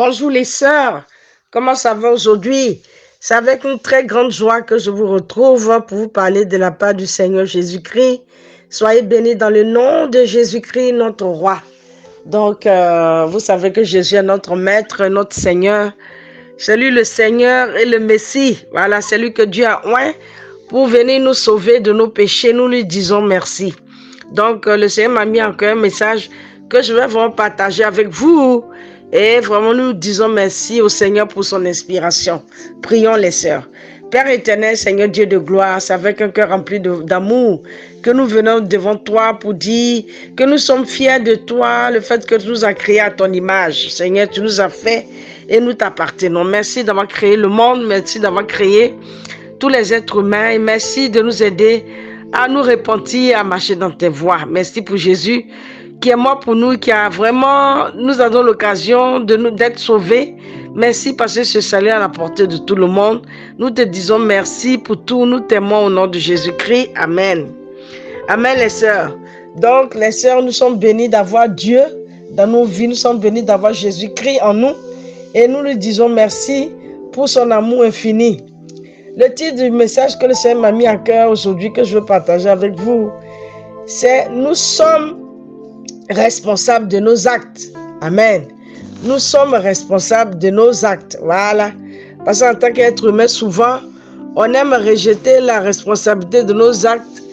Bonjour les sœurs, comment ça va aujourd'hui? C'est avec une très grande joie que je vous retrouve pour vous parler de la part du Seigneur Jésus-Christ. Soyez bénis dans le nom de Jésus-Christ, notre roi. Donc, vous savez que Jésus est notre maître, notre Seigneur. C'est lui le Seigneur et le Messie. Voilà, c'est lui que Dieu a oint pour venir nous sauver de nos péchés. Nous lui disons merci. Donc, le Seigneur m'a mis encore un message que je vais vraiment partager avec vous. Et vraiment, nous disons merci au Seigneur pour son inspiration. Prions les sœurs. Père éternel, Seigneur Dieu de gloire, c'est avec un cœur rempli d'amour que nous venons devant toi pour dire que nous sommes fiers de toi, le fait que tu nous as créés à ton image. Seigneur, tu nous as fait et nous t'appartenons. Merci d'avoir créé le monde, merci d'avoir créé tous les êtres humains et merci de nous aider à nous repentir, à marcher dans tes voies. Merci pour Jésus qui est mort pour nous, qui a vraiment, nous avons l'occasion d'être sauvés. Merci parce que ce salut est à la portée de tout le monde. Nous te disons merci pour tout. Nous t'aimons au nom de Jésus-Christ. Amen. Amen les sœurs. Donc les sœurs, nous sommes bénis d'avoir Dieu dans nos vies. Nous sommes bénis d'avoir Jésus-Christ en nous. Et nous lui disons merci pour son amour infini. Le titre du message que le Seigneur m'a mis à cœur aujourd'hui, que je veux partager avec vous, c'est « Nous sommes responsables de nos actes ». Amen. Nous sommes responsables de nos actes. Voilà. Parce qu'en tant qu'être humain, souvent, on aime rejeter la responsabilité de nos actes.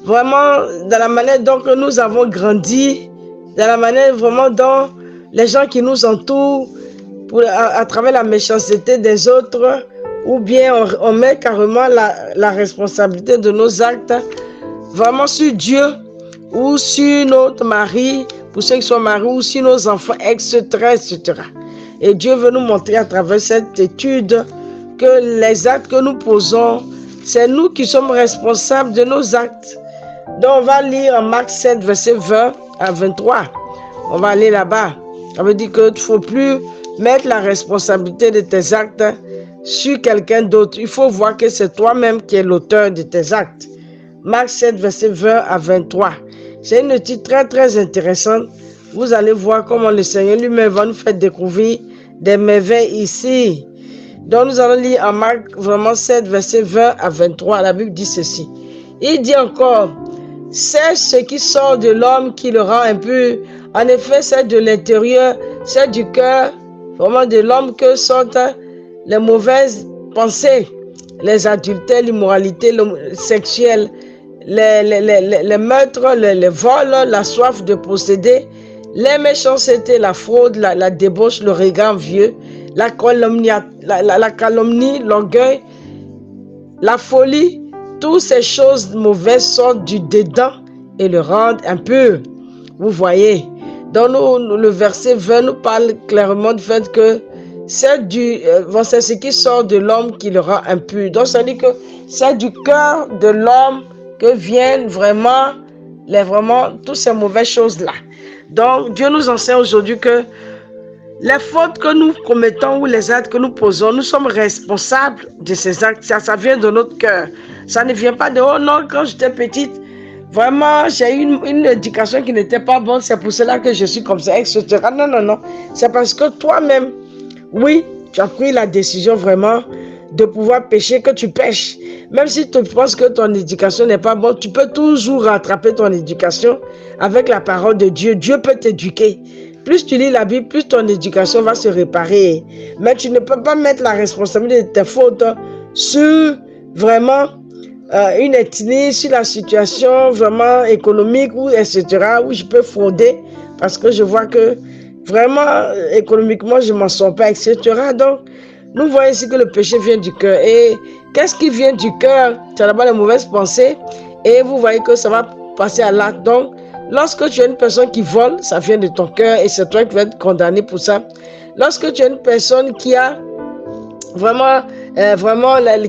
Vraiment, dans la manière dont nous avons grandi, dans la manière vraiment dont les gens qui nous entourent, à travers la méchanceté des autres, ou bien on met carrément la responsabilité de nos actes vraiment sur Dieu ou sur notre mari, pour ceux qui sont mariés, ou sur nos enfants, etc., etc. Et Dieu veut nous montrer à travers cette étude que les actes que nous posons, c'est nous qui sommes responsables de nos actes. Donc on va lire en Marc 7, verset 20 à 23. On va aller là-bas. Ça veut dire qu'il ne faut plus mettre la responsabilité de tes actes sur quelqu'un d'autre. Il faut voir que c'est toi-même qui es l'auteur de tes actes. Marc 7, verset 20 à 23. C'est une étude très, très intéressante. Vous allez voir comment le Seigneur lui-même va nous faire découvrir des merveilles ici. Donc, nous allons lire en Marc vraiment 7, verset 20 à 23. La Bible dit ceci. Il dit encore, c'est ce qui sort de l'homme qui le rend impur. En effet, c'est de l'intérieur, c'est du cœur, vraiment de l'homme que sortent les mauvaises pensées, les adultères, l'immoralité sexuelle, les meurtres, les vols, la soif de posséder, les méchancetés, la fraude, la débauche, le regard envieux, la calomnie, l'orgueil, la folie. Toutes ces choses mauvaises sortent du dedans et le rendent impur. Vous voyez, dans le verset 20 nous parle clairement du fait que c'est ce qui sort de l'homme qui le rend impur. Donc ça dit que c'est du cœur de l'homme que viennent vraiment toutes ces mauvaises choses-là. Donc Dieu nous enseigne aujourd'hui que les fautes que nous commettons ou les actes que nous posons, nous sommes responsables de ces actes. Ça vient de notre cœur. Ça ne vient pas de « Oh non, quand j'étais petite, vraiment, j'ai eu une éducation qui n'était pas bonne, c'est pour cela que je suis comme ça, etc. » Non, non, non. C'est parce que toi-même, oui, tu as pris la décision vraiment de pouvoir pécher, que tu pêches. Même si tu penses que ton éducation n'est pas bonne, tu peux toujours rattraper ton éducation avec la parole de Dieu. Dieu peut t'éduquer. Plus tu lis la Bible, plus ton éducation va se réparer. Mais tu ne peux pas mettre la responsabilité de tes fautes sur vraiment une ethnie, sur la situation vraiment économique, ou etc., où je peux frauder parce que je vois que vraiment économiquement je ne m'en sors pas, etc. Donc, nous voyons ici que le péché vient du cœur. Et qu'est-ce qui vient du cœur? C'est d'abord les mauvaises pensées. Et vous voyez que ça va passer à l'acte. Donc, lorsque tu es une personne qui vole, ça vient de ton cœur et c'est toi qui vas être condamné pour ça. Lorsque tu es une personne qui a vraiment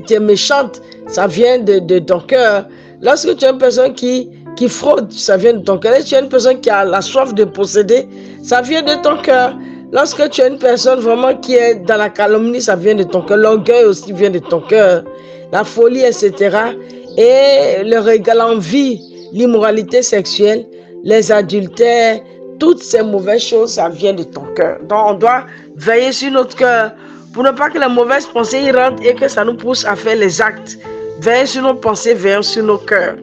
qui est méchante, ça vient de ton cœur. Lorsque tu es une personne qui fraude, ça vient de ton cœur. Et tu es une personne qui a la soif de posséder, ça vient de ton cœur. Lorsque tu es une personne vraiment qui est dans la calomnie, ça vient de ton cœur. L'orgueil aussi vient de ton cœur. La folie, etc. Et le regard, l'envie, l'immoralité sexuelle, les adultères, toutes ces mauvaises choses, ça vient de ton cœur. Donc, on doit veiller sur notre cœur pour ne pas que les mauvaises pensées y rentrent et que ça nous pousse à faire les actes. Veillez sur nos pensées, veillons sur nos cœurs.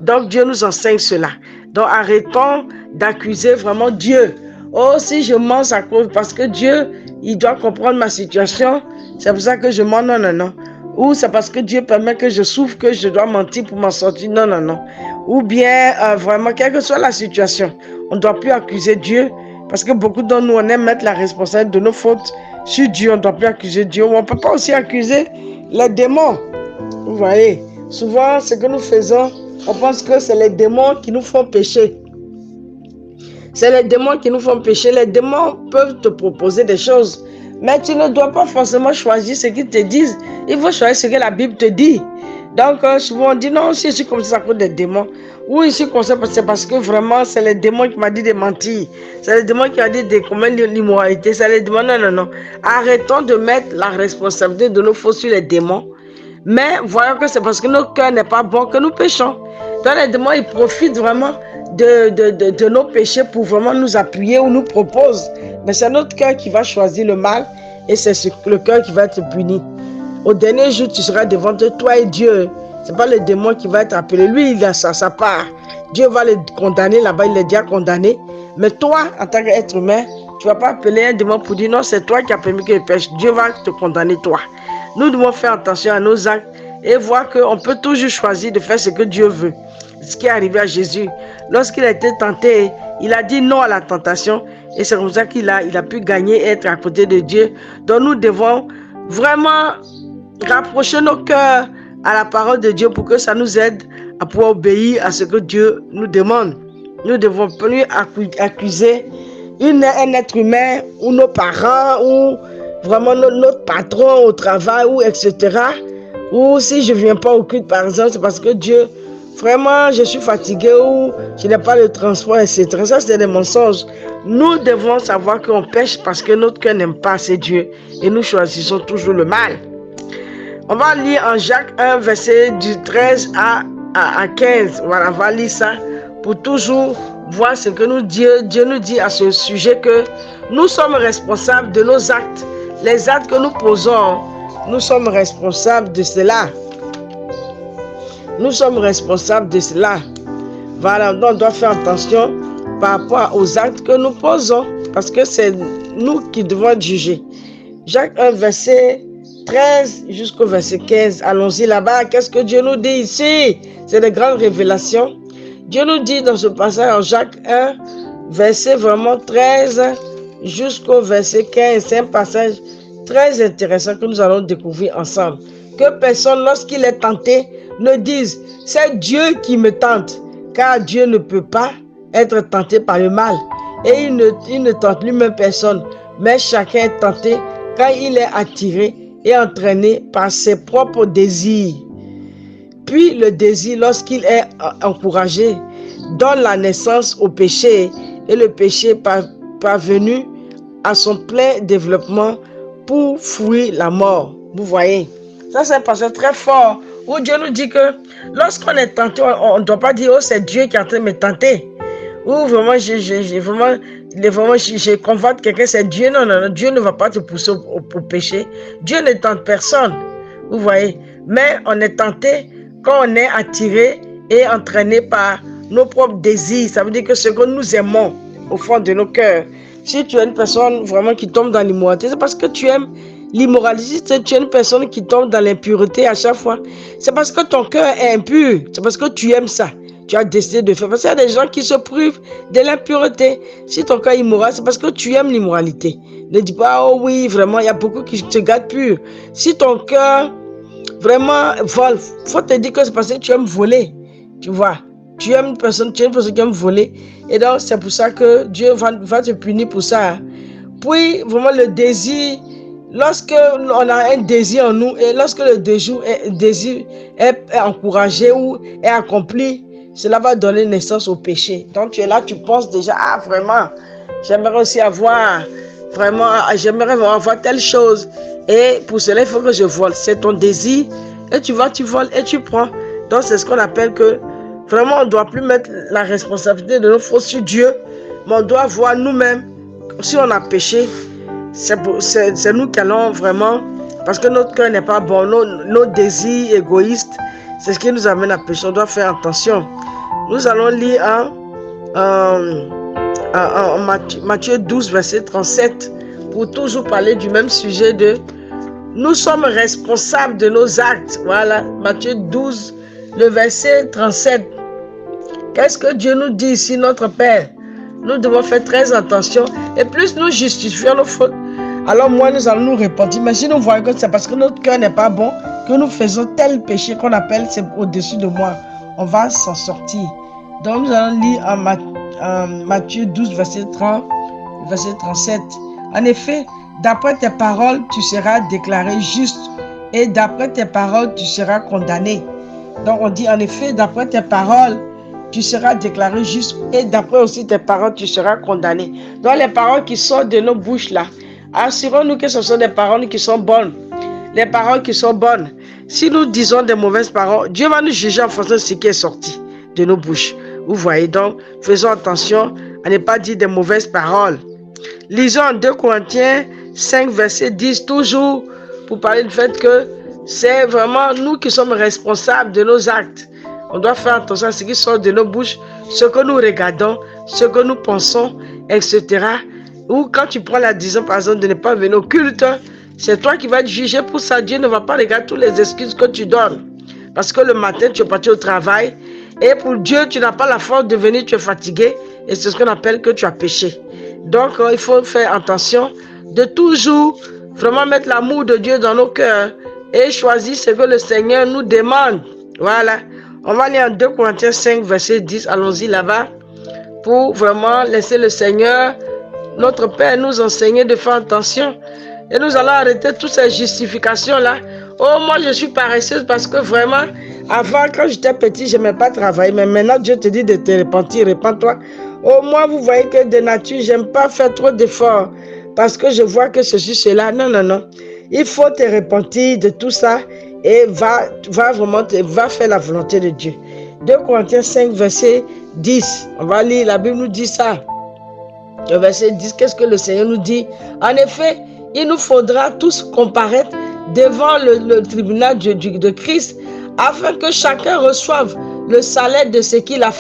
Donc, Dieu nous enseigne cela. Donc, arrêtons d'accuser vraiment Dieu. Oh, si je mens, ça cause parce que Dieu, il doit comprendre ma situation. C'est pour ça que je mens. Non, non, non. Ou c'est parce que Dieu permet que je souffre que je dois mentir pour m'en sortir. Non, non, non. Ou bien, vraiment, quelle que soit la situation, on ne doit plus accuser Dieu. Parce que beaucoup d'entre nous, on aime mettre la responsabilité de nos fautes sur Dieu. On ne doit plus accuser Dieu. On ne peut pas aussi accuser les démons. Vous voyez, souvent, ce que nous faisons, on pense que c'est les démons qui nous font pécher. C'est les démons qui nous font pécher. Les démons peuvent te proposer des choses. Mais tu ne dois pas forcément choisir ce qu'ils te disent. Il faut choisir ce que la Bible te dit. Donc, souvent on dit non, si je suis comme ça à cause des démons. Ou je suis comme ça, c'est parce que vraiment, c'est les démons qui m'ont dit de mentir. C'est les démons qui m'ont dit de commettre l'immoralité. C'est les démons. Non, non, non. Arrêtons de mettre la responsabilité de nos fautes sur les démons. Mais voyons que c'est parce que notre cœur n'est pas bon que nous péchons. Donc, les démons, ils profitent vraiment de nos péchés pour vraiment nous appuyer ou nous proposent. Mais c'est notre cœur qui va choisir le mal et c'est le cœur qui va être puni. Au dernier jour, tu seras devant toi et Dieu. Ce n'est pas le démon qui va être appelé. Lui, il a sa part. Dieu va le condamner là-bas, il est déjà condamné. Mais toi, en tant qu'être humain, tu ne vas pas appeler un démon pour dire non, c'est toi qui as permis que je pêche. Dieu va te condamner toi. Nous devons faire attention à nos actes et voir qu'on peut toujours choisir de faire ce que Dieu veut. Ce qui est arrivé à Jésus. Lorsqu'il a été tenté, il a dit non à la tentation et c'est comme ça qu'il a pu gagner et être à côté de Dieu. Donc nous devons vraiment rapprocher nos cœurs à la parole de Dieu pour que ça nous aide à pouvoir obéir à ce que Dieu nous demande. Nous devons plus accuser un être humain ou nos parents ou vraiment notre patron au travail ou etc. Ou si je ne viens pas au culte par exemple, c'est parce que Dieu, vraiment je suis fatigué ou je n'ai pas le transport, etc. Ça c'est des mensonges. Nous devons savoir qu'on pêche parce que notre cœur n'aime pas assez Dieu et nous choisissons toujours le mal. On va lire en Jacques 1, verset du 13 à 15. Voilà, on va lire ça pour toujours voir ce que Dieu nous dit à ce sujet, que nous sommes responsables de nos actes. Les actes que nous posons, nous sommes responsables de cela. Nous sommes responsables de cela. Voilà, donc on doit faire attention par rapport aux actes que nous posons, parce que c'est nous qui devons juger. Jacques 1, verset 13 jusqu'au verset 15. Allons-y là-bas. Qu'est-ce que Dieu nous dit ici? C'est des grandes révélations. Dieu nous dit dans ce passage en Jacques 1, verset vraiment 13 jusqu'au verset 15. C'est un passage très intéressant que nous allons découvrir ensemble. Que personne, lorsqu'il est tenté, ne dise « c'est Dieu qui me tente », car Dieu ne peut pas être tenté par le mal. Et il ne tente lui-même personne, mais chacun est tenté quand il est attiré et entraîné par ses propres désirs. Puis le désir, lorsqu'il est encouragé, donne la naissance au péché, et le péché parvenu à son plein développement pour fuir la mort. Vous voyez, ça c'est un passage très fort où Dieu nous dit que lorsqu'on est tenté, on ne doit pas dire « oh, c'est Dieu qui est en train de me tenter ». Ou vraiment, je convoite quelqu'un, c'est Dieu. Non, non, non, Dieu ne va pas te pousser au péché. Dieu ne tente personne. Vous voyez. Mais on est tenté quand on est attiré et entraîné par nos propres désirs. Ça veut dire que ce que nous aimons au fond de nos cœurs. Si tu es une personne vraiment qui tombe dans l'immoralité, c'est parce que tu aimes l'immoralité. Si tu es une personne qui tombe dans l'impureté à chaque fois, c'est parce que ton cœur est impur. C'est parce que tu aimes ça. Tu as décidé de faire. Parce qu'il y a des gens qui se privent de l'impureté. Si ton cœur est immoral, c'est parce que tu aimes l'immoralité. Ne dis pas, oh oui, vraiment, il y a beaucoup qui te gardent pur. Si ton cœur vraiment vole, il faut te dire que c'est parce que tu aimes voler. Tu vois, tu es une personne qui aime voler. Et donc, c'est pour ça que Dieu va te punir pour ça. Puis, vraiment, le désir, lorsque on a un désir en nous, et lorsque le désir est encouragé ou est accompli, cela va donner naissance au péché. Donc tu es là, tu penses déjà, ah vraiment, j'aimerais aussi avoir, vraiment, j'aimerais avoir telle chose. Et pour cela, il faut que je vole. C'est ton désir. Et tu voles et tu prends. Donc c'est ce qu'on appelle que, vraiment, on ne doit plus mettre la responsabilité de nos fautes sur Dieu. mais on doit voir nous-mêmes, si on a péché, c'est nous qui allons vraiment, parce que notre cœur n'est pas bon, nos désirs égoïstes, c'est ce qui nous amène à pécher. On doit faire attention. Nous allons lire Matthieu 12, verset 37, pour toujours parler du même sujet de nous sommes responsables de nos actes. Voilà, Matthieu 12, le verset 37. Qu'est-ce que Dieu nous dit ici, notre Père? Nous devons faire très attention. Et plus nous justifions nos fautes, alors moins nous allons nous repentir. Mais si nous voyons que c'est parce que notre cœur n'est pas bon, que nous faisons tel péché qu'on appelle c'est au-dessus de moi, on va s'en sortir. Donc nous allons lire en Matthieu 12, verset 30, verset 37. En effet, d'après tes paroles, tu seras déclaré juste, et d'après tes paroles, tu seras condamné. Donc on dit en effet, d'après tes paroles, tu seras déclaré juste, et d'après aussi tes paroles, tu seras condamné. Donc les paroles qui sortent de nos bouches là, assurons-nous que ce sont des paroles qui sont bonnes. Les paroles qui sont bonnes. Si nous disons des mauvaises paroles, Dieu va nous juger en fonction de ce qui est sorti de nos bouches. Vous voyez, donc faisons attention à ne pas dire des mauvaises paroles. Lisons en 2 Corinthiens 5, verset 10, toujours pour parler du fait que c'est vraiment nous qui sommes responsables de nos actes. On doit faire attention à ce qui sort de nos bouches, ce que nous regardons, ce que nous pensons, etc. Ou quand tu prends la décision, par exemple, de ne pas venir au culte, c'est toi qui vas être jugé pour ça. Dieu ne va pas regarder toutes les excuses que tu donnes. Parce que le matin, tu es parti au travail, et pour Dieu, tu n'as pas la force de venir, tu es fatigué, et c'est ce qu'on appelle que tu as péché. Donc, il faut faire attention de toujours vraiment mettre l'amour de Dieu dans nos cœurs et choisir ce que le Seigneur nous demande. Voilà. On va lire en 2 Corinthiens 5, verset 10. Allons-y là-bas pour vraiment laisser le Seigneur, notre Père, nous enseigner de faire attention. Et nous allons arrêter toutes ces justifications-là. Oh, moi, je suis paresseuse parce que vraiment, avant, quand j'étais petit, je n'aimais pas travailler. Mais maintenant, Dieu te dit de te repentir. Repends-toi. Oh, moi, vous voyez que de nature, j'aime pas faire trop d'efforts parce que je vois que ceci, cela. Non, non, non. Il faut te repentir de tout ça et va faire la volonté de Dieu. 2 Corinthiens 5, verset 10. On va lire, la Bible nous dit ça. Le verset 10, qu'est-ce que le Seigneur nous dit? En effet, il nous faudra tous comparaître devant le tribunal de Christ afin que chacun reçoive le salaire de ce qu'il aura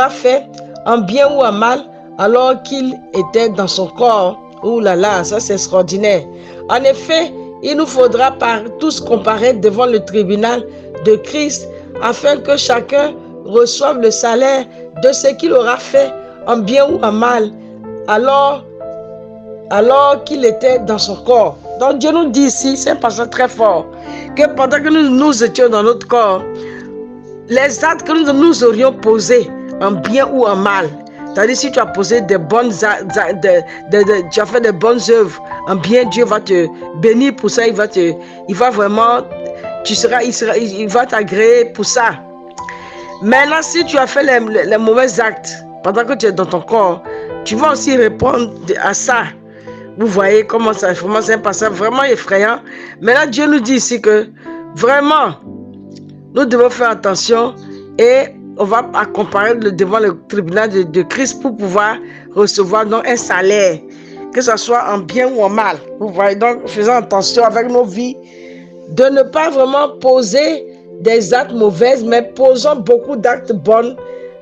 fait, en bien ou en mal, alors qu'il était dans son corps. Ouh là là, ça c'est extraordinaire. En effet, il nous faudra tous comparaître devant le tribunal de Christ afin que chacun reçoive le salaire de ce qu'il aura fait, en bien ou en mal, alors qu'il était dans son corps. Donc Dieu nous dit ici, c'est un passage très fort, que pendant que nous étions dans notre corps, les actes que nous aurions posés, en bien ou en mal, c'est-à-dire si tu as posé des bonnes tu as fait des bonnes œuvres, en bien, Dieu va te bénir pour ça, il va vraiment, il va t'agréer pour ça. Maintenant, si tu as fait les mauvais actes, pendant que tu es dans ton corps, tu vas aussi répondre à ça. Vous voyez comment c'est un passage vraiment effrayant. Maintenant, Dieu nous dit ici que vraiment, nous devons faire attention et on va comparer devant le tribunal de Christ pour pouvoir recevoir donc un salaire, que ce soit en bien ou en mal. Vous voyez, donc faisons attention avec nos vies de ne pas vraiment poser des actes mauvais, mais posons beaucoup d'actes bons.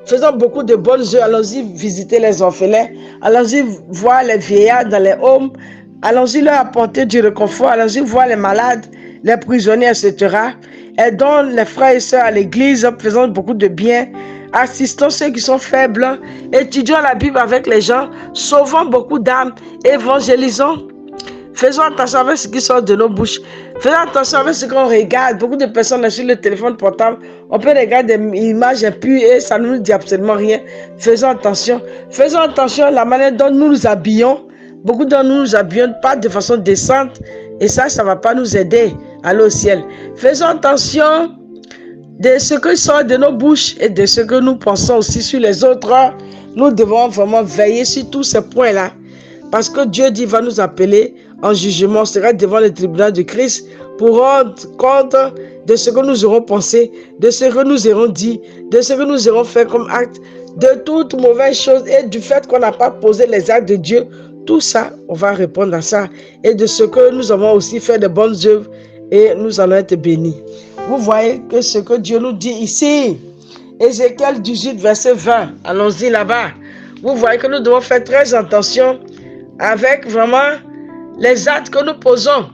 Faisons beaucoup de bonnes œuvres. Allons-y visiter les orphelins. Allons-y voir les vieillards dans les homes. Allons-y leur apporter du réconfort. Allons-y voir les malades, les prisonniers, etc. Aidons les frères et sœurs à l'église. Faisons beaucoup de bien. Assistons ceux qui sont faibles. Étudions la Bible avec les gens. Sauvons beaucoup d'âmes. Évangélisons. Faisons attention avec ce qui sort de nos bouches. Faisons attention avec ce qu'on regarde. Beaucoup de personnes sur le téléphone portable, on peut regarder des images impures et ça ne nous dit absolument rien. Faisons attention. Faisons attention à la manière dont nous nous habillons. Beaucoup d'entre nous nous habillons pas de façon décente et ça ne va pas nous aider à aller au ciel. Faisons attention de ce qui sort de nos bouches et de ce que nous pensons aussi sur les autres. Nous devons vraiment veiller sur tous ces points-là. Parce que Dieu dit, va nous appeler en jugement, sera devant le tribunal de Christ pour rendre compte de ce que nous aurons pensé, de ce que nous aurons dit, de ce que nous aurons fait comme acte, de toute mauvaise chose et du fait qu'on n'a pas posé les actes de Dieu. Tout ça, on va répondre à ça. Et de ce que nous avons aussi fait de bonnes œuvres et nous allons être bénis. Vous voyez que ce que Dieu nous dit ici, Ézéchiel 18, verset 20, allons-y là-bas. Vous voyez que nous devons faire très attention avec vraiment les actes que nous posons.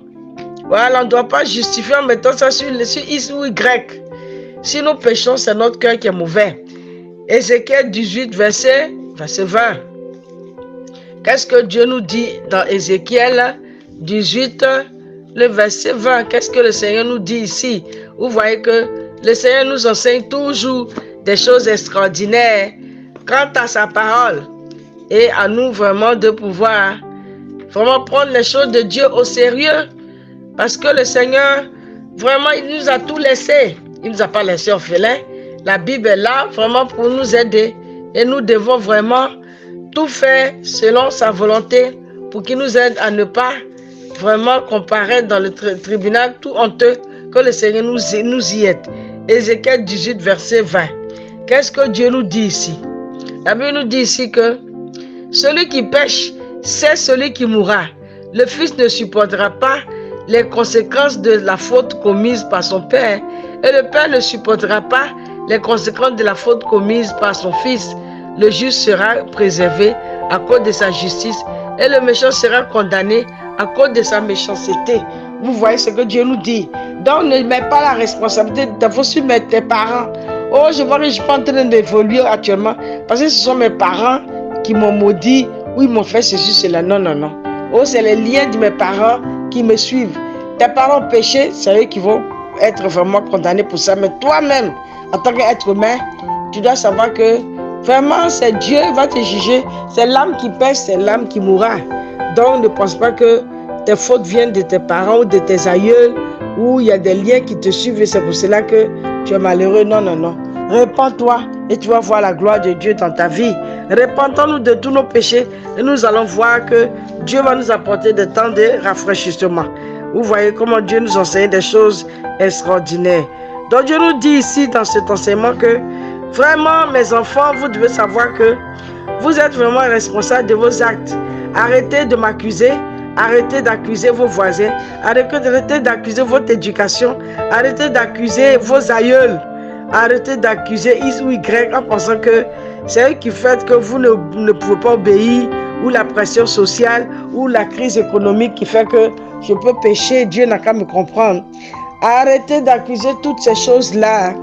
Voilà, on ne doit pas justifier en mettant ça sur X ou Y. Si nous péchons, c'est notre cœur qui est mauvais. Ézéchiel 18, verset 20. Qu'est-ce que Dieu nous dit dans Ézéchiel 18, le verset 20? Qu'est-ce que le Seigneur nous dit ici? Vous voyez que le Seigneur nous enseigne toujours des choses extraordinaires quant à sa parole. Et à nous vraiment de pouvoir vraiment prendre les choses de Dieu au sérieux. Parce que le Seigneur, vraiment, il nous a tout laissé. Il ne nous a pas laissé orphelins. La Bible est là vraiment pour nous aider. Et nous devons vraiment tout faire selon sa volonté pour qu'il nous aide à ne pas vraiment comparaître dans le tribunal tout honteux, que le Seigneur nous y aide. Ézéchiel 18, verset 20. Qu'est-ce que Dieu nous dit ici? La Bible nous dit ici que celui qui pêche, c'est celui qui mourra. Le fils ne supportera pas les conséquences de la faute commise par son père, et le père ne supportera pas les conséquences de la faute commise par son fils. Le juste sera préservé à cause de sa justice, et le méchant sera condamné à cause de sa méchanceté. Vous voyez ce que Dieu nous dit. Donc ne mets pas la responsabilité de ta faute sur tes parents. Oh, je vois que je suis pas en train d'évoluer actuellement, parce que ce sont mes parents qui m'ont maudit, ou ils m'ont fait ceci, cela. Non, non, non. Oh, c'est les liens de mes parents qui me suivent. Tes parents ont péché, c'est eux qui vont être vraiment condamnés pour ça. Mais toi-même, en tant qu'être humain, tu dois savoir que vraiment, c'est Dieu qui va te juger. C'est l'âme qui pêche, c'est l'âme qui mourra. Donc, ne pense pas que tes fautes viennent de tes parents ou de tes aïeux, où il y a des liens qui te suivent et c'est pour cela que tu es malheureux. Non, non, non. Répands-toi et tu vas voir la gloire de Dieu dans ta vie. Repentons-nous de tous nos péchés et nous allons voir que Dieu va nous apporter des temps de rafraîchissement. Vous voyez comment Dieu nous enseigne des choses extraordinaires. Donc Dieu nous dit ici dans cet enseignement que vraiment mes enfants, vous devez savoir que vous êtes vraiment responsables de vos actes. Arrêtez de m'accuser. Arrêtez d'accuser vos voisins. Arrêtez d'accuser votre éducation. Arrêtez d'accuser vos aïeuls. Arrêtez d'accuser X ou Y en pensant que c'est eux qui font que vous ne pouvez pas obéir, ou la pression sociale, ou la crise économique qui fait que je peux pécher, Dieu n'a qu'à me comprendre. Arrêtez d'accuser toutes ces choses-là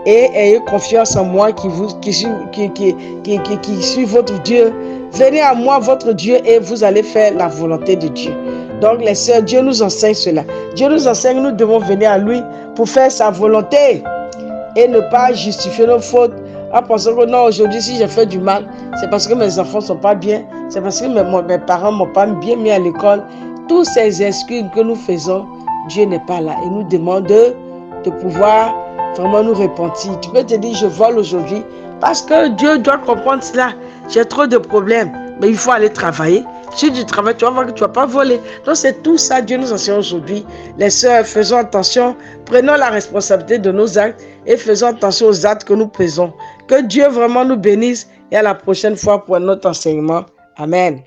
et ayez confiance en moi qui suis votre Dieu. Venez à moi, votre Dieu, et vous allez faire la volonté de Dieu. Donc les sœurs, Dieu nous enseigne cela. Dieu nous enseigne, nous devons venir à lui pour faire sa volonté et ne pas justifier nos fautes en pensant que non, aujourd'hui si j'ai fait du mal, c'est parce que mes enfants ne sont pas bien, c'est parce que mes parents ne m'ont pas bien mis à l'école. Toutes ces excuses que nous faisons, Dieu n'est pas là. Il nous demande de pouvoir vraiment nous repentir. Tu peux te dire, je vole aujourd'hui, parce que Dieu doit comprendre cela. J'ai trop de problèmes, mais il faut aller travailler. Si tu travailles, tu vas voir que tu ne vas pas voler. Donc c'est tout ça, Dieu nous enseigne aujourd'hui. Les sœurs, faisons attention, prenons la responsabilité de nos actes et faisons attention aux actes que nous faisons. Que Dieu vraiment nous bénisse et à la prochaine fois pour un autre enseignement. Amen.